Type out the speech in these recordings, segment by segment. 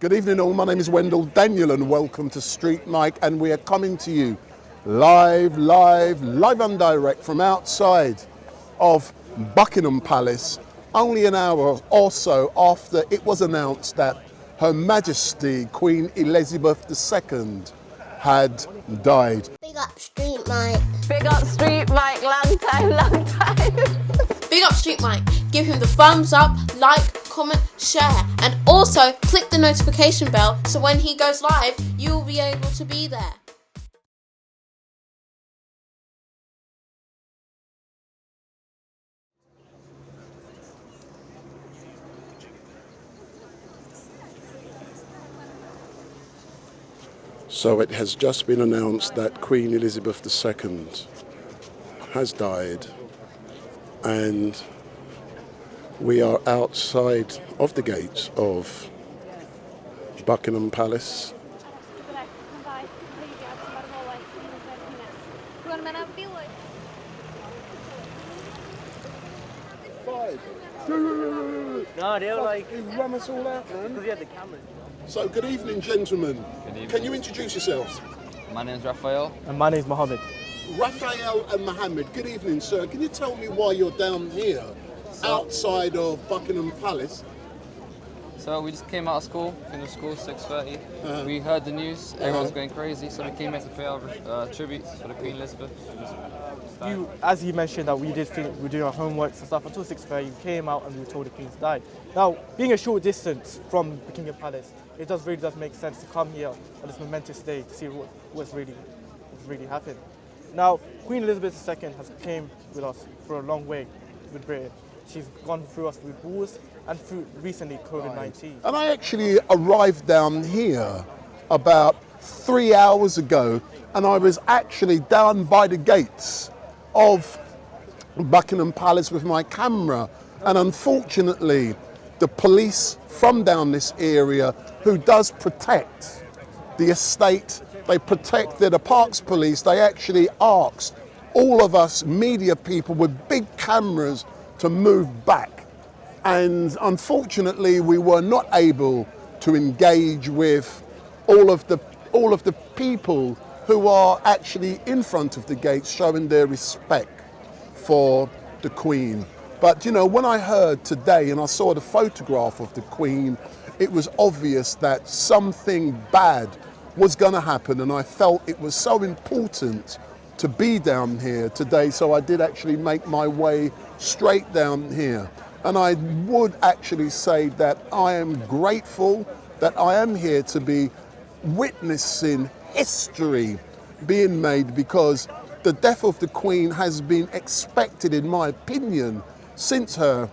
Good evening all, my name is Wendell Daniel and welcome to StreetMic, and we are coming to you live and direct from outside of Buckingham Palace, only an hour or so after it was announced that Her Majesty Queen Elizabeth II had died. Big up StreetMic. Big up StreetMic, long time. Big up StreetMic. Give him the thumbs up, like, comment, share, and also click the notification bell so when he goes live, you'll be able to be there. So it has just been announced that Queen Elizabeth II has died, and we are outside of the gates of Buckingham Palace. No, they were like... You run us all out, man. Because you had the cameras. So good evening, gentlemen. Good evening. Can you introduce yourselves? My name is Raphael. And my name's Mohammed. Raphael and Mohammed, good evening, sir. Can you tell me why you're down here, outside of Buckingham Palace? So we just came out of school, finished school 6:30. We heard the news, everyone's going crazy, so we came here to pay our tributes for the Queen Elizabeth. As you mentioned, that we were doing our homework and stuff until 6:30. We came out and we were told the Queen's died. Now, being a short distance from Buckingham Palace, it really does make sense to come here on this momentous day to see what's really happened. Now, Queen Elizabeth II has came with us for a long way with Britain. She's gone through us with wars and through recently COVID-19. And I actually arrived down here about 3 hours ago, and I was actually down by the gates of Buckingham Palace with my camera, and unfortunately the police from down this area, who does protect the estate, they protected the Parks Police, they actually asked all of us media people with big cameras to move back, and unfortunately we were not able to engage with all of the people who are actually in front of the gates showing their respect for the Queen. But you know, when I heard today and I saw the photograph of the Queen, it was obvious that something bad was going to happen, and I felt it was so important to be down here today, so I did actually make my way straight down here. And I would actually say that I am grateful that I am here to be witnessing history being made, because the death of the Queen has been expected, in my opinion, since her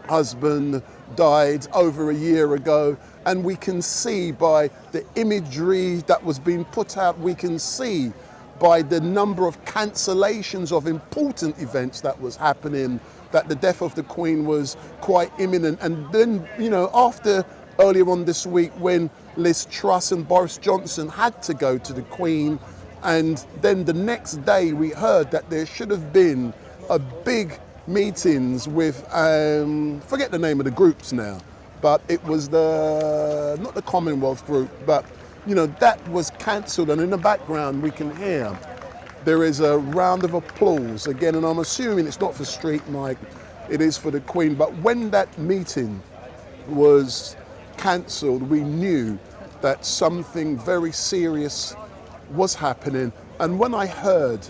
husband died over a year ago. And we can see by the imagery that was being put out, we can see by the number of cancellations of important events that was happening, that the death of the Queen was quite imminent. And then, you know, after earlier on this week when Liz Truss and Boris Johnson had to go to the Queen, and then the next day we heard that there should have been a big meetings with, forget the name of the groups now, but it was not the Commonwealth group, but you know, that was cancelled, and in the background we can hear there is a round of applause again, and I'm assuming it's not for StreetMic, it is for the Queen. But when that meeting was cancelled, we knew that something very serious was happening. And when I heard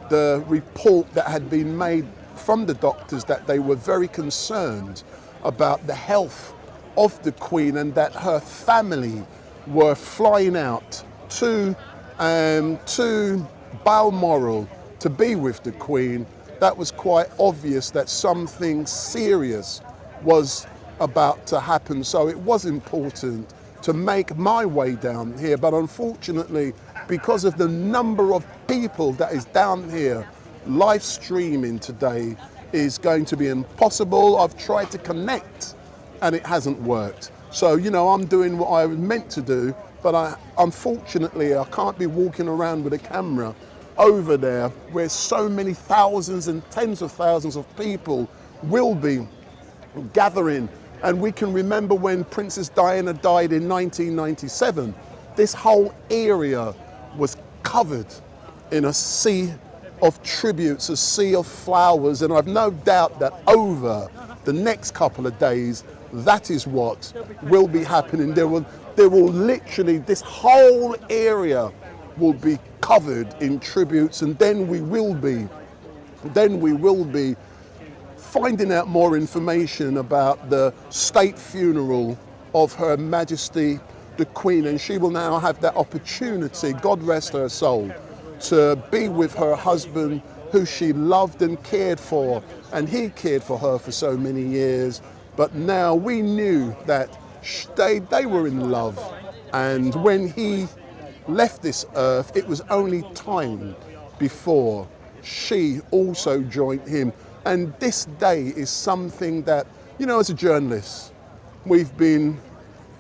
the report that had been made from the doctors, that they were very concerned about the health of the Queen and that her family were flying out to Balmoral to be with the Queen, that was quite obvious that something serious was about to happen. So it was important to make my way down here, but unfortunately, because of the number of people that is down here, live streaming today is going to be impossible. I've tried to connect and it hasn't worked. So, you know, I'm doing what I was meant to do, but unfortunately I can't be walking around with a camera over there where so many thousands and tens of thousands of people will be gathering And we can remember when Princess Diana died in 1997, this whole area was covered in a sea of tributes, a sea of flowers, and I've no doubt that over the next couple of days, that is what will be happening. There will literally, this whole area will be covered in tributes, and then we will be finding out more information about the state funeral of Her Majesty the Queen, and she will now have that opportunity, God rest her soul, to be with her husband who she loved and cared for, and he cared for her for so many years. But now we knew that they were in love, and when he left this earth, it was only time before she also joined him. And this day is something that, you know, as a journalist, we've been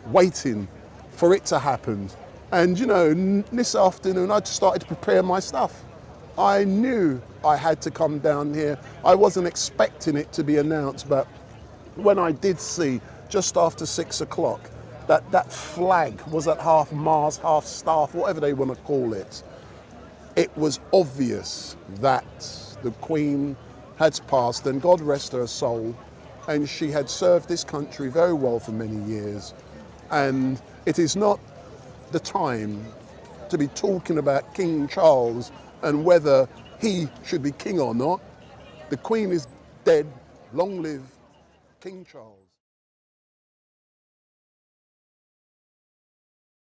waiting for it to happen. And you know, this afternoon I just started to prepare my stuff. I knew I had to come down here. I wasn't expecting it to be announced, but when I did see just after 6 o'clock that flag was at half mast, half staff, whatever they want to call it, it was obvious that the Queen had passed, and God rest her soul, and she had served this country very well for many years. And it is not the time to be talking about King Charles and whether he should be king or not. The Queen is dead. Long live King Charles.